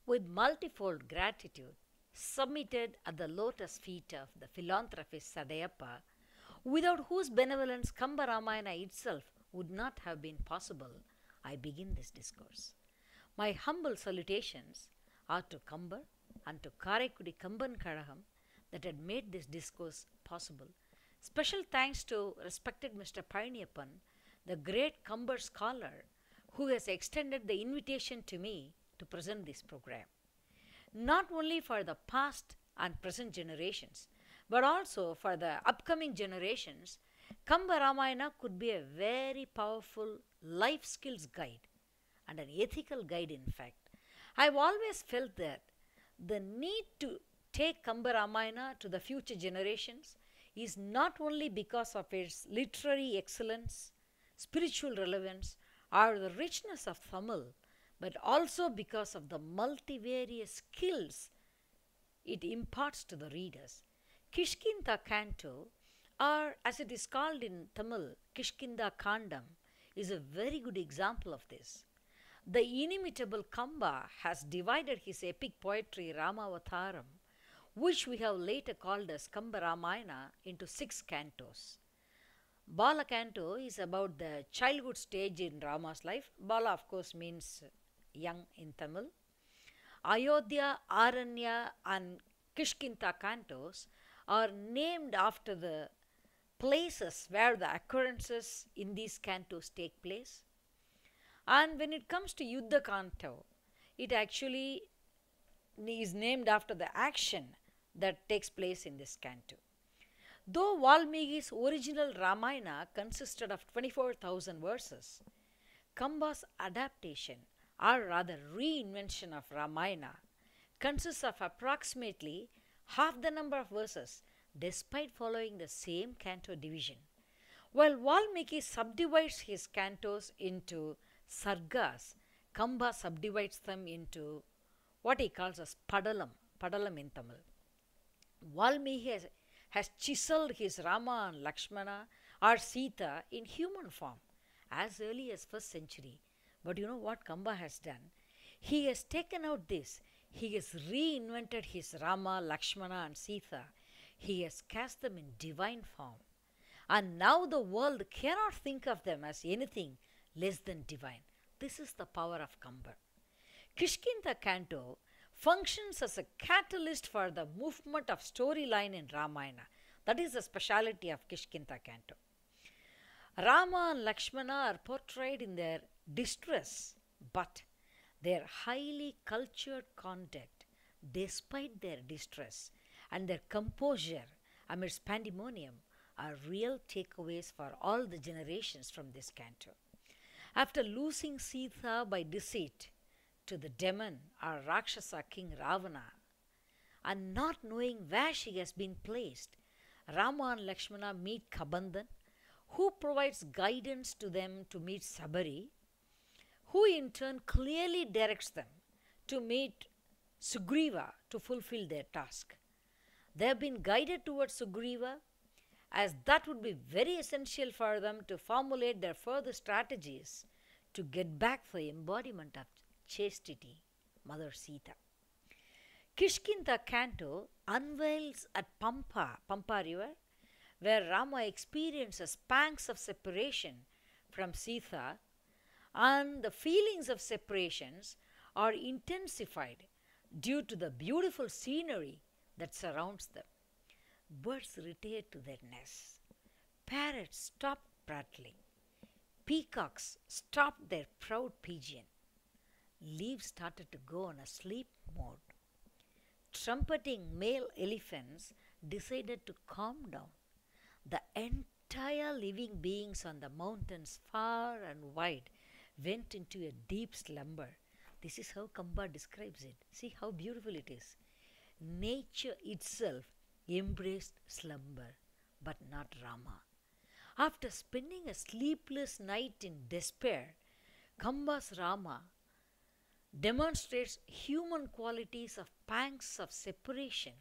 with multifold gratitude, submitted at the lotus feet of the philanthropist Sadayappa, without whose benevolence Kamba Ramayana itself would not have been possible, I begin this discourse. My humble salutations are to Kambar and to Karaikudi Kamban Kalagam that had made this discourse possible. Special thanks to respected Mr. Pariniyappan, the great Kambar scholar, who has extended the invitation to me to present this program. Not only for the past and present generations, but also for the upcoming generations, Kamba Ramayana could be a very powerful life skills guide and an ethical guide, in fact. I've always felt that the need to take Kamba Ramayana to the future generations is not only because of its literary excellence, spiritual relevance, or the richness of Tamil, but also because of the multivarious skills it imparts to the readers. Kishkinda Canto, or as it is called in Tamil, Kishkinda Kandam, is a very good example of this. The inimitable Kamba has divided his epic poetry Ramavataram, which we have later called as Kamba Ramayana, into 6 cantos. Bala canto is about the childhood stage in Rama's life. Bala, of course, means young in Tamil. Ayodhya, Aranya, and Kishkinta cantos are named after the places where the occurrences in these cantos take place. And when it comes to Yuddha canto, it actually is named after the action that takes place in this canto. Though Valmiki's original Ramayana consisted of 24,000 verses, Kamba's adaptation, or rather reinvention of Ramayana, consists of approximately half the number of verses despite following the same canto division. While Valmiki subdivides his cantos into sargas, Kamba subdivides them into what he calls as padalam in Tamil. Valmiki has chiseled his Rama and Lakshmana or Sita in human form as early as 1st century. But you know what Kamba has done? He has taken out this. He has reinvented his Rama, Lakshmana and Sita. He has cast them in divine form. And now the world cannot think of them as anything less than divine. This is the power of Kamba. Kishkinda Canto functions as a catalyst for the movement of storyline in Ramayana. That is the speciality of Kishkinda Canto. Rama and Lakshmana are portrayed in their distress, but their highly cultured conduct, despite their distress, and their composure amidst pandemonium are real takeaways for all the generations from this canto. After losing Sita by deceit to the demon or Rakshasa king Ravana, and not knowing where she has been placed, Rama and Lakshmana meet Kabandhan, who provides guidance to them to meet Sabari, who in turn clearly directs them to meet Sugriva to fulfill their task. They have been guided towards Sugriva, as that would be very essential for them to formulate their further strategies to get back the embodiment of chastity, Mother Sita. Kishkinda Canto unveils at Pampa River, where Rama experiences pangs of separation from Sita, and the feelings of separations are intensified due to the beautiful scenery that surrounds them. Birds retire to their nests. Parrots stop prattling. Peacocks stopped their proud pigeon. Leaves started to go on a sleep mode. Trumpeting male elephants decided to calm down. The entire living beings on the mountains far and wide went into a deep slumber. This is how Kamba describes it. See how beautiful it is. Nature itself embraced slumber, but not Rama. After spending a sleepless night in despair, Kamba's Rama demonstrates human qualities of pangs of separation,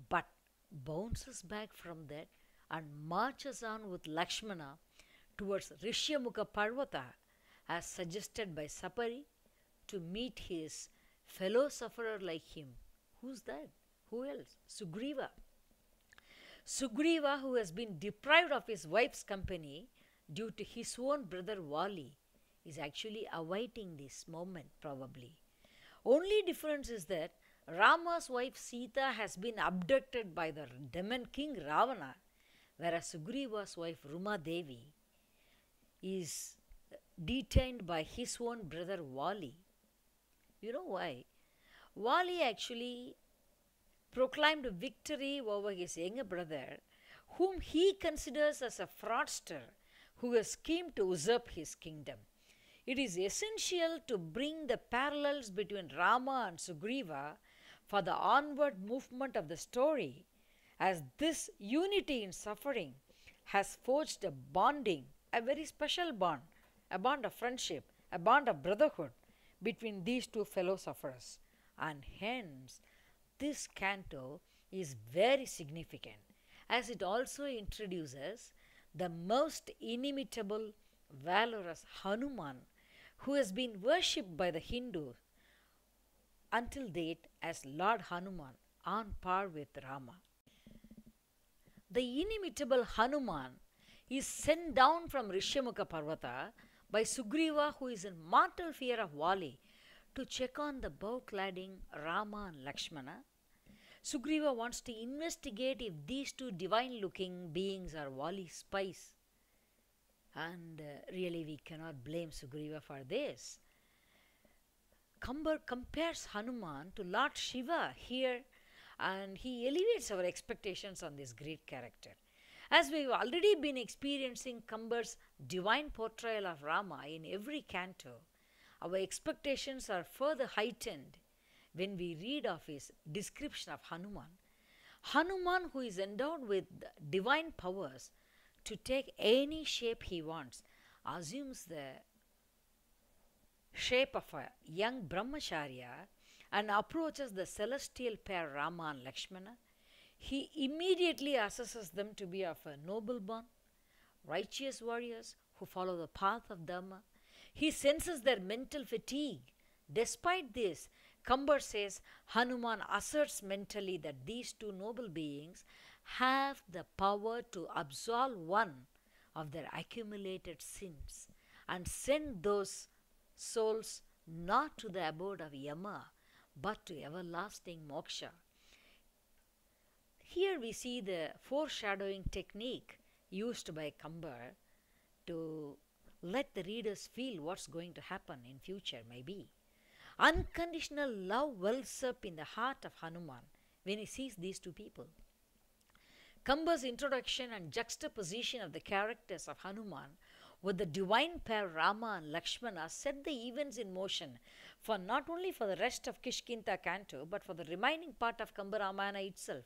but bounces back from that and marches on with Lakshmana towards Rishyamukha Parvata as suggested by Sapari to meet his fellow sufferer like him. Who's that? Who else? Sugriva. Sugriva, who has been deprived of his wife's company due to his own brother Vali, is actually awaiting this moment probably. Only difference is that Rama's wife Sita has been abducted by the demon king Ravana, whereas Sugriva's wife Ruma Devi is detained by his own brother Vali. You know why? Vali actually proclaimed victory over his younger brother, whom he considers as a fraudster who has schemed to usurp his kingdom. It is essential to bring the parallels between Rama and Sugriva for the onward movement of the story, as this unity in suffering has forged a bonding, a very special bond, a bond of friendship, a bond of brotherhood between these two fellow sufferers. And hence, this canto is very significant as it also introduces the most inimitable, valorous Hanuman, who has been worshipped by the Hindus until date as Lord Hanuman, on par with Rama. The inimitable Hanuman is sent down from Rishyamukha Parvata by Sugriva, who is in mortal fear of Vali, to check on the bow-cladding Rama and Lakshmana. Sugriva wants to investigate if these two divine-looking beings are Vali's spies. And really we cannot blame Sugriva for this. Kambar compares Hanuman to Lord Shiva here, and he elevates our expectations on this great character. As we've already been experiencing Kambar's divine portrayal of Rama in every canto, our expectations are further heightened when we read of his description of Hanuman. Hanuman, who is endowed with divine powers to take any shape he wants, assumes the shape of a young brahmacharya and approaches the celestial pair Rama and Lakshmana. He immediately assesses them to be of a noble born, righteous warriors who follow the path of Dharma. He senses their mental fatigue. Despite this, Kambar says Hanuman asserts mentally that these two noble beings have the power to absolve one of their accumulated sins and send those souls not to the abode of Yama but to everlasting moksha. Here we see the foreshadowing technique used by Kambar to let the readers feel what's going to happen in future maybe. Unconditional love wells up in the heart of Hanuman when he sees these two people. Kambar's introduction and juxtaposition of the characters of Hanuman with the divine pair Rama and Lakshmana set the events in motion for not only for the rest of Kishkinta canto but for the remaining part of Kamba Ramayana itself.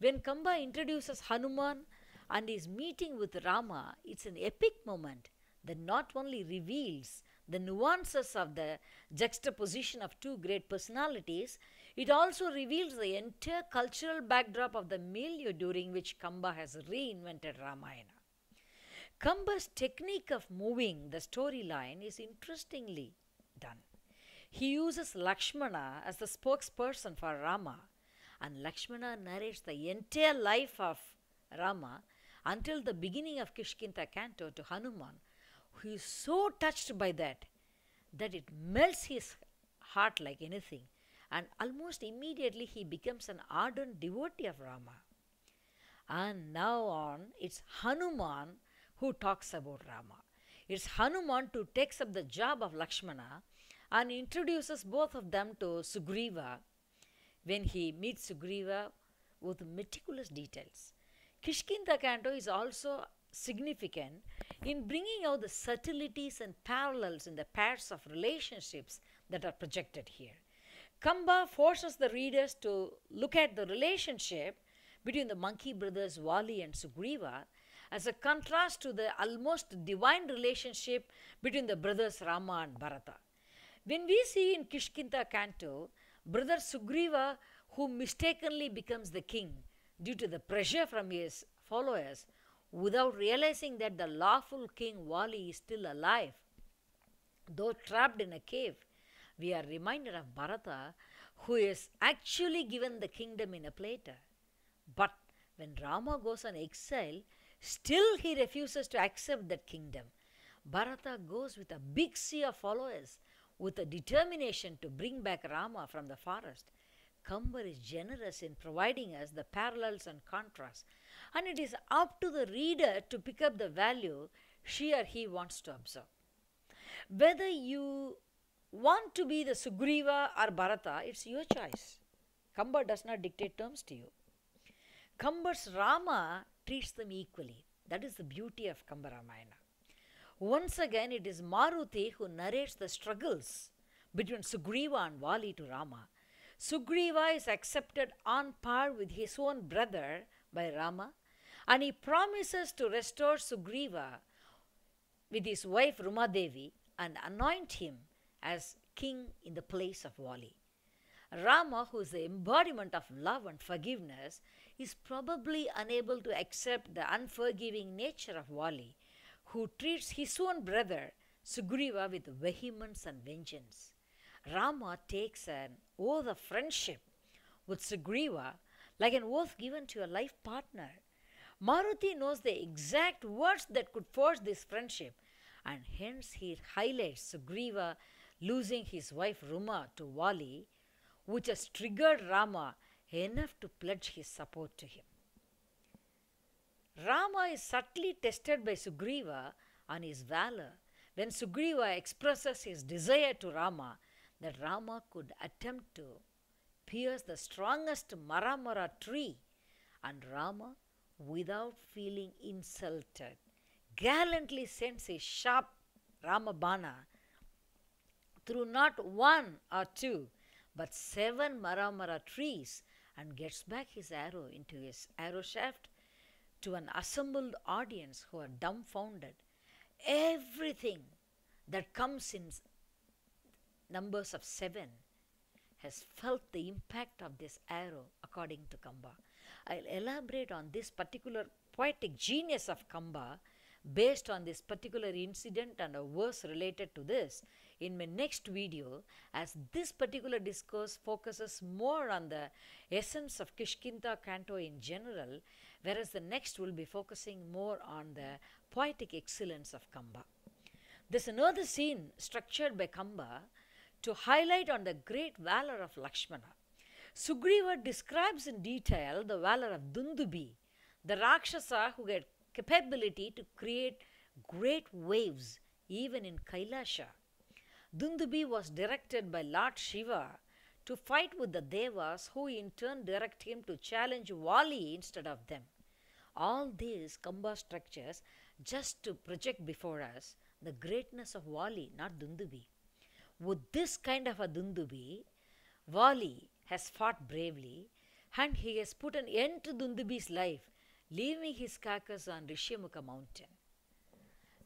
When Kamba introduces Hanuman and his meeting with Rama, it's an epic moment that not only reveals the nuances of the juxtaposition of two great personalities, it also reveals the entire cultural backdrop of the milieu during which Kamba has reinvented Ramayana. Kamba's technique of moving the storyline is interestingly done. He uses Lakshmana as the spokesperson for Rama, and Lakshmana narrates the entire life of Rama until the beginning of Kishkinta canto to Hanuman, who is so touched by that it melts his heart like anything, and almost immediately he becomes an ardent devotee of Rama. And now on, it's Hanuman who talks about Rama. It's Hanuman who takes up the job of Lakshmana and introduces both of them to Sugriva when he meets Sugriva with meticulous details. Kishkinta canto is also significant in bringing out the subtleties and parallels in the pairs of relationships that are projected here. Kamba forces the readers to look at the relationship between the monkey brothers Vali and Sugriva as a contrast to the almost divine relationship between the brothers Rama and Bharata. When we see in Kishkinta canto, brother Sugriva, who mistakenly becomes the king due to the pressure from his followers, without realizing that the lawful king Vali is still alive, though trapped in a cave, we are reminded of Bharata, who is actually given the kingdom in a platter. But when Rama goes on exile, still he refuses to accept that kingdom. Bharata goes with a big sea of followers, with a determination to bring back Rama from the forest. Kambar is generous in providing us the parallels and contrasts, and it is up to the reader to pick up the value she or he wants to observe. Whether you want to be the Sugriva or Bharata, it's your choice. Kambar does not dictate terms to you. Kambar's Rama treats them equally. That is the beauty of Kamba Ramayana. Once again, it is Maruti who narrates the struggles between Sugriva and Vali to Rama. Sugriva is accepted on par with his own brother by Rama, and he promises to restore Sugriva with his wife Rumadevi and anoint him as king in the place of Vali. Rama, who is the embodiment of love and forgiveness, is probably unable to accept the unforgiving nature of Vali, who treats his own brother Sugriva with vehemence and vengeance. Rama takes an oath of friendship with Sugriva like an oath given to a life partner. Maruti knows the exact words that could forge this friendship, and hence he highlights Sugriva losing his wife Ruma to Vali, which has triggered Rama enough to pledge his support to him. Rama is subtly tested by Sugriva on his valor when Sugriva expresses his desire to Rama that Rama could attempt to pierce the strongest Maramara tree, and Rama, without feeling insulted, gallantly sends his sharp Ramabana through not one or two, but 7 Maramara trees, and gets back his arrow into his arrow shaft to an assembled audience who are dumbfounded. Everything that comes in numbers of 7 has felt the impact of this arrow, according to Kamba. I'll elaborate on this particular poetic genius of Kamba based on this particular incident and a verse related to this in my next video, as this particular discourse focuses more on the essence of Kishkinda Canto in general, whereas the next will be focusing more on the poetic excellence of Kamba. There's another scene structured by Kamba to highlight on the great valor of Lakshmana. Sugriva describes in detail the valor of Dundubi, the Rakshasa who had capability to create great waves even in Kailasha. Dundubi was directed by Lord Shiva to fight with the Devas, who in turn direct him to challenge Vali instead of them. All these Kamba structures just to project before us the greatness of Vali, not Dundubi. With this kind of a Dundubi, Vali has fought bravely, and he has put an end to Dundubi's life, leaving his carcass on Rishyamukha mountain.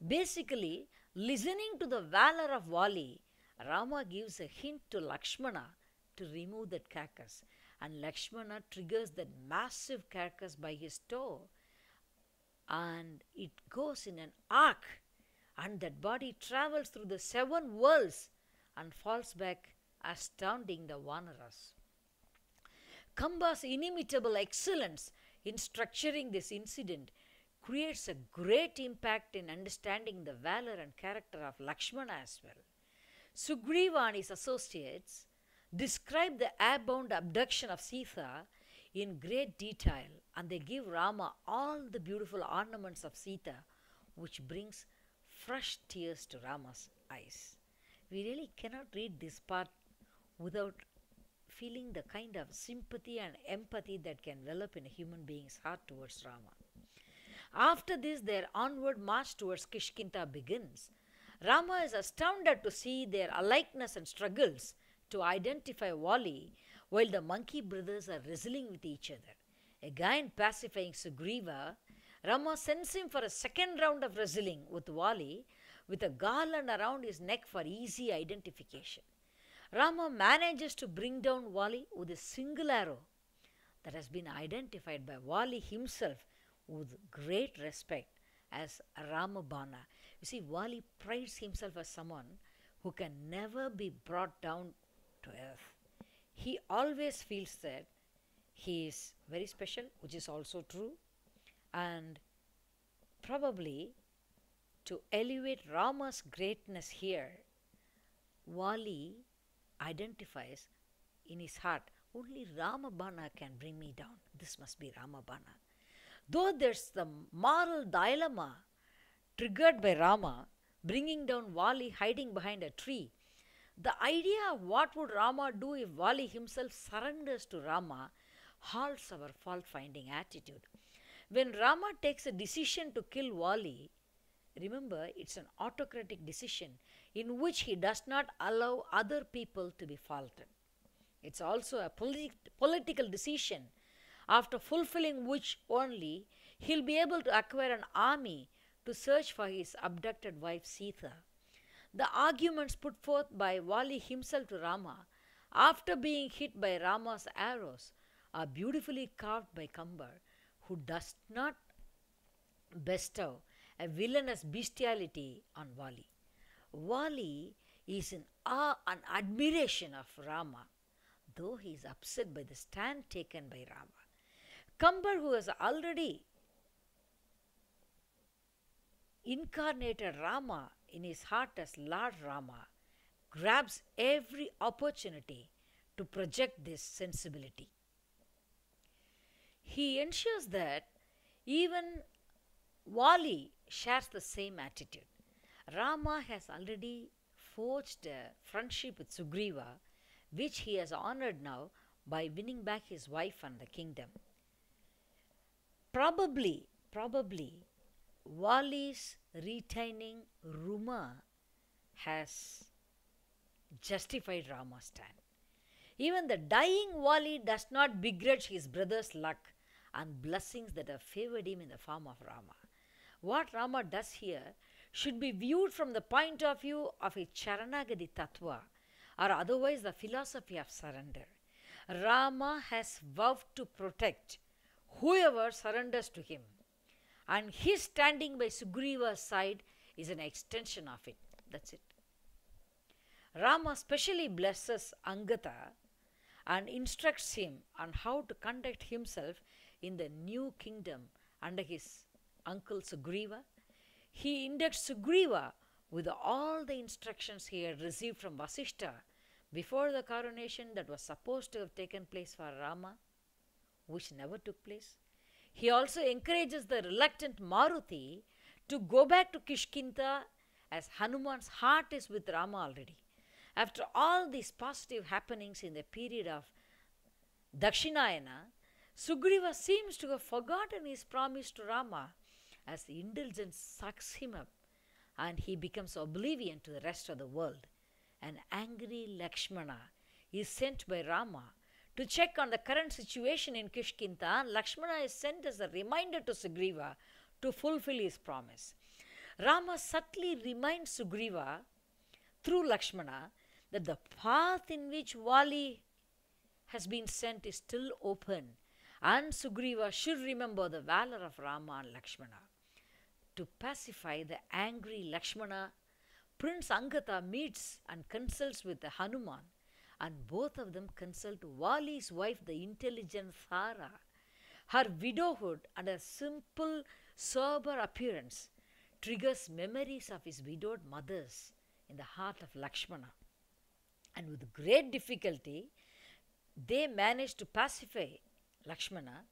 Basically, listening to the valor of Vali, Rama gives a hint to Lakshmana to remove that carcass, and Lakshmana triggers that massive carcass by his toe, and it goes in an arc, and that body travels through the 7 worlds and falls back, astounding the Vanaras. Kamba's inimitable excellence in structuring this incident creates a great impact in understanding the valor and character of Lakshmana as well. Sugriva and his associates describe the airbound abduction of Sita in great detail, and they give Rama all the beautiful ornaments of Sita, which brings fresh tears to Rama's eyes. We really cannot read this part without feeling the kind of sympathy and empathy that can develop in a human being's heart towards Rama. After this, their onward march towards Kishkinda begins. Rama is astounded to see their alikeness and struggles to identify Vali, while the monkey brothers are wrestling with each other. Again pacifying Sugriva, Rama sends him for a second round of wrestling with Vali, with a garland around his neck for easy identification. Rama manages to bring down Vali with a single arrow that has been identified by Vali himself with great respect as Ramabana. You see, Vali prides himself as someone who can never be brought down to earth. He always feels that he is very special, which is also true, and probably to elevate Rama's greatness here, Wali identifies in his heart, only Ramabana can bring me down. This must be Ramabana. Though there's the moral dilemma triggered by Rama, bringing down Wali hiding behind a tree, the idea of what would Rama do if Wali himself surrenders to Rama halts our fault-finding attitude. When Rama takes a decision to kill Wali, remember it's an autocratic decision in which he does not allow other people to be faulted. It's also a political decision after fulfilling which only he'll be able to acquire an army to search for his abducted wife Sita. The arguments put forth by Wali himself to Rama after being hit by Rama's arrows are beautifully carved by Kambar, who does not bestow a villainous bestiality on Wali. Wali is in awe and admiration of Rama, though he is upset by the stand taken by Rama. Kambar, who has already incarnated Rama in his heart as Lord Rama, grabs every opportunity to project this sensibility. He ensures that even Wali shares the same attitude. Rama has already forged a friendship with Sugriva, which he has honored now by winning back his wife and the kingdom. Probably, Wali's retaining Ruma has justified Rama's stand. Even the dying Wali does not begrudge his brother's luck and blessings that have favored him in the form of Rama. What Rama does here should be viewed from the point of view of a Charanagati Tattva, or otherwise the philosophy of surrender. Rama has vowed to protect whoever surrenders to him, and his standing by Sugriva's side is an extension of it. That's it. Rama specially blesses Angada and instructs him on how to conduct himself in the new kingdom under his uncle Sugriva. He inducts Sugriva with all the instructions he had received from Vasishta before the coronation that was supposed to have taken place for Rama, which never took place. He also encourages the reluctant Maruti to go back to Kishkinta, as Hanuman's heart is with Rama already. After all these positive happenings in the period of Dakshinayana, Sugriva seems to have forgotten his promise to Rama as the indulgence sucks him up and he becomes oblivion to the rest of the world. An angry Lakshmana is sent by Rama to check on the current situation in Kishkinta. Lakshmana is sent as a reminder to Sugriva to fulfill his promise. Rama subtly reminds Sugriva through Lakshmana that the path in which Wali has been sent is still open, and Sugriva should remember the valor of Rama and Lakshmana. To pacify the angry Lakshmana, Prince Angada meets and consults with the Hanuman, and both of them consult Wali's wife, the intelligent Thara. Her widowhood and her simple, sober appearance triggers memories of his widowed mothers in the heart of Lakshmana. And with great difficulty, they manage to pacify Lakshmana.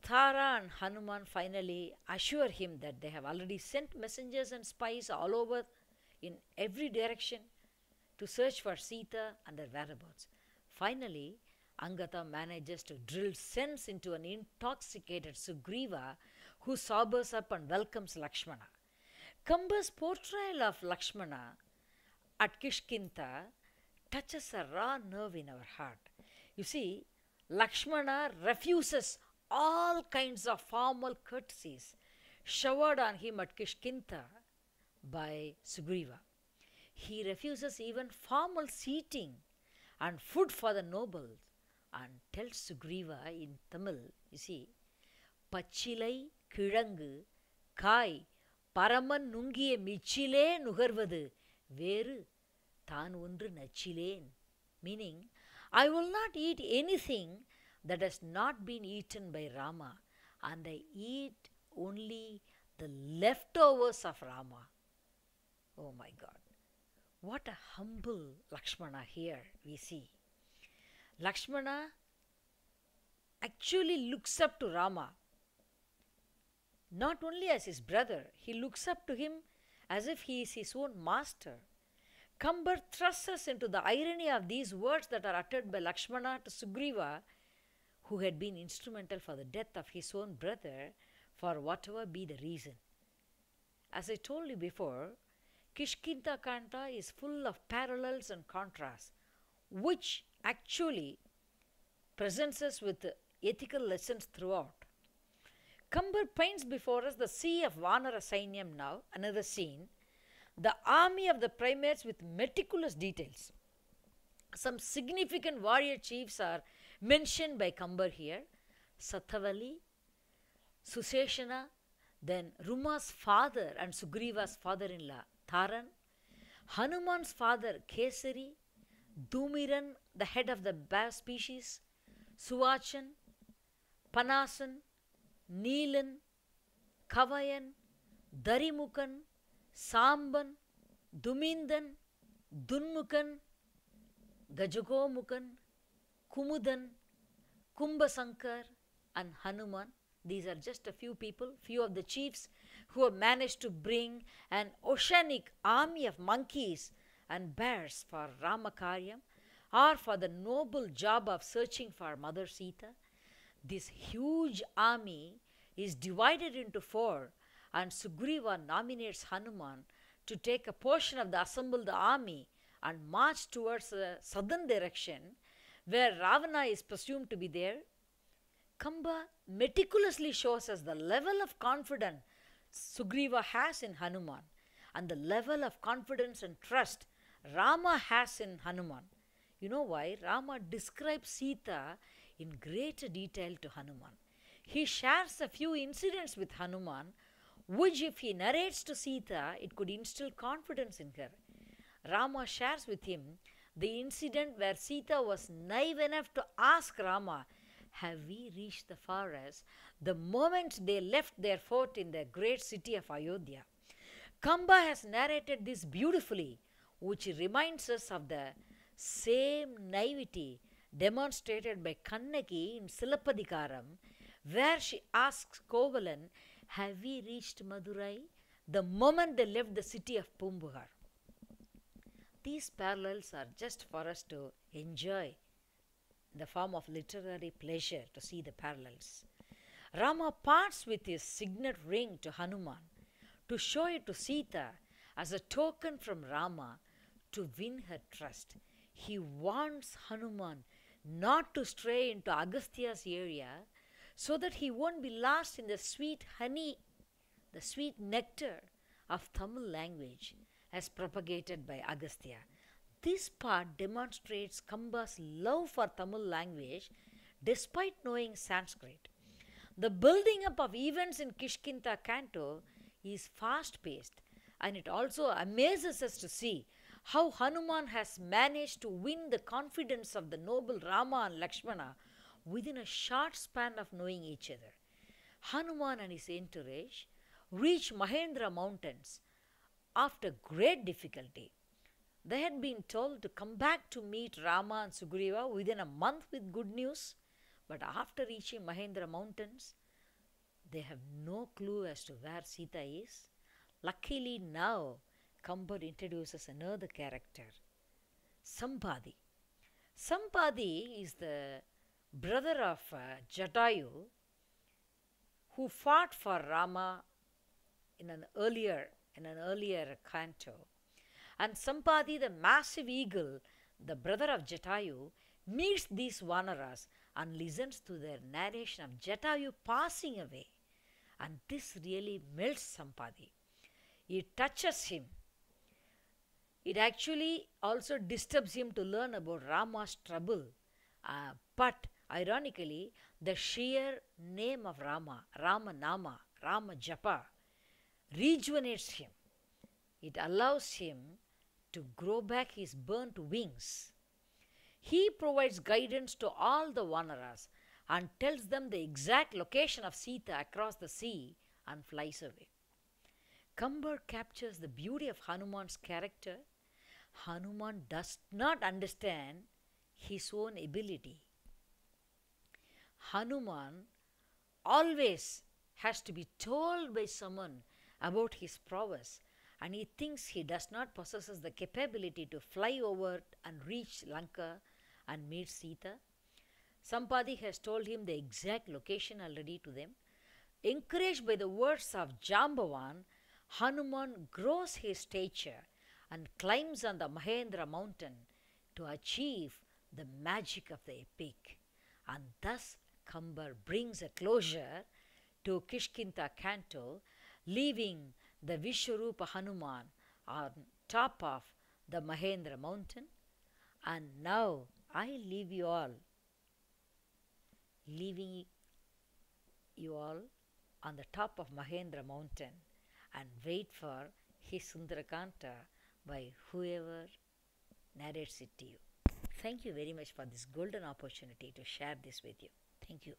Thara and Hanuman finally assure him that they have already sent messengers and spies all over in every direction to search for Sita and her whereabouts. Finally, Angada manages to drill sense into an intoxicated Sugriva, who sobers up and welcomes Lakshmana. Kamba's portrayal of Lakshmana at Kishkinta touches a raw nerve in our heart. You see, Lakshmana refuses all kinds of formal courtesies showered on him at Kishkinta by Sugriva. He refuses even formal seating and food for the nobles and tells Sugriva in Tamil, you see, Pachilai Kirangu Kai Paraman Nungiye Michile Nugarvadu வேறு தான் ஒன்று நச்சிலேன், meaning, I will not eat anything that has not been eaten by Rama, and I eat only the leftovers of Rama. Oh my God. What a humble Lakshmana here we see. Lakshmana actually looks up to Rama. Not only as his brother, he looks up to him as if he is his own master. Kambar thrusts us into the irony of these words that are uttered by Lakshmana to Sugriva, who had been instrumental for the death of his own brother, for whatever be the reason. As I told you before, Kishkinda Kanta is full of parallels and contrasts, which actually presents us with ethical lessons throughout. Kambar paints before us the sea of Vanara Sainyam now, another scene, the army of the primates with meticulous details. Some significant warrior chiefs are mentioned by Kambar here. Satavali, Suseshana, then Ruma's father and Sugriva's father-in-law, Tharan, Hanuman's father, Kesari, Dhumiran, the head of the bear species, Suvachan, Panasan, Neelan, Kavayan, Darimukan, Samban, Dumindan, Dunmukan, Gajagomukan, Kumudan, Kumbhasankar, and Hanuman. These are just a few people, few of the chiefs who have managed to bring an oceanic army of monkeys and bears for Ramakaryam, or for the noble job of searching for Mother Sita. This huge army is divided into four, and Sugriva nominates Hanuman to take a portion of the assembled army and march towards the southern direction where Ravana is presumed to be there. Kamba meticulously shows us the level of confidence Sugriva has in Hanuman and the level of confidence and trust Rama has in Hanuman. You know why? Rama describes Sita in greater detail to Hanuman. He shares a few incidents with Hanuman, which if he narrates to Sita, it could instill confidence in her. Rama shares with him the incident where Sita was naive enough to ask Rama, have we reached the forest the moment they left their fort in the great city of Ayodhya? Kamba has narrated this beautifully, which reminds us of the same naivety demonstrated by Kannaki in Silappadikaram, where she asks Kovalan, have we reached Madurai the moment they left the city of Pumbugar? These parallels are just for us to enjoy in the form of literary pleasure to see the parallels. Rama parts with his signet ring to Hanuman to show it to Sita as a token from Rama to win her trust. He wants Hanuman not to stray into Agastya's area so that he won't be lost in the sweet honey, the sweet nectar of Tamil language as propagated by Agastya. This part demonstrates Kamba's love for Tamil language despite knowing Sanskrit. The building up of events in Kishkinda Canto is fast-paced, and it also amazes us to see how Hanuman has managed to win the confidence of the noble Rama and Lakshmana within a short span of knowing each other. Hanuman and his entourage reach Mahendra mountains after great difficulty. They had been told to come back to meet Rama and Sugriva within a month with good news, but after reaching Mahendra mountains, they have no clue as to where Sita is. Luckily now, Kambar introduces another character, Sampadi. Sampadi is the brother of Jatayu, who fought for Rama in an earlier canto. And Sampadi, the massive eagle, the brother of Jatayu, meets these Vanaras and listens to their narration of Jatayu passing away. And this really melts Sampadi. It touches him. It actually also disturbs him to learn about Rama's trouble. But ironically, the sheer name of Rama, Rama Nama, Rama Japa, rejuvenates him. It allows him to grow back his burnt wings. He provides guidance to all the Vanaras and tells them the exact location of Sita across the sea and flies away. Kambar captures the beauty of Hanuman's character. Hanuman does not understand his own ability. Hanuman always has to be told by someone about his prowess, and he thinks he does not possess the capability to fly over and reach Lanka and meet Sita. Sampadi has told him the exact location already to them. Encouraged by the words of Jambavan, Hanuman grows his stature and climbs on the Mahendra mountain to achieve the magic of the epic. And thus Kambar brings a closure to Kishkinta canto, leaving the Vishwarupa Hanuman on top of the Mahendra mountain. And now I leaving you all on the top of Mahendra mountain and wait for his Sundarakanta by whoever narrates it to you. Thank you very much for this golden opportunity to share this with you. Thank you.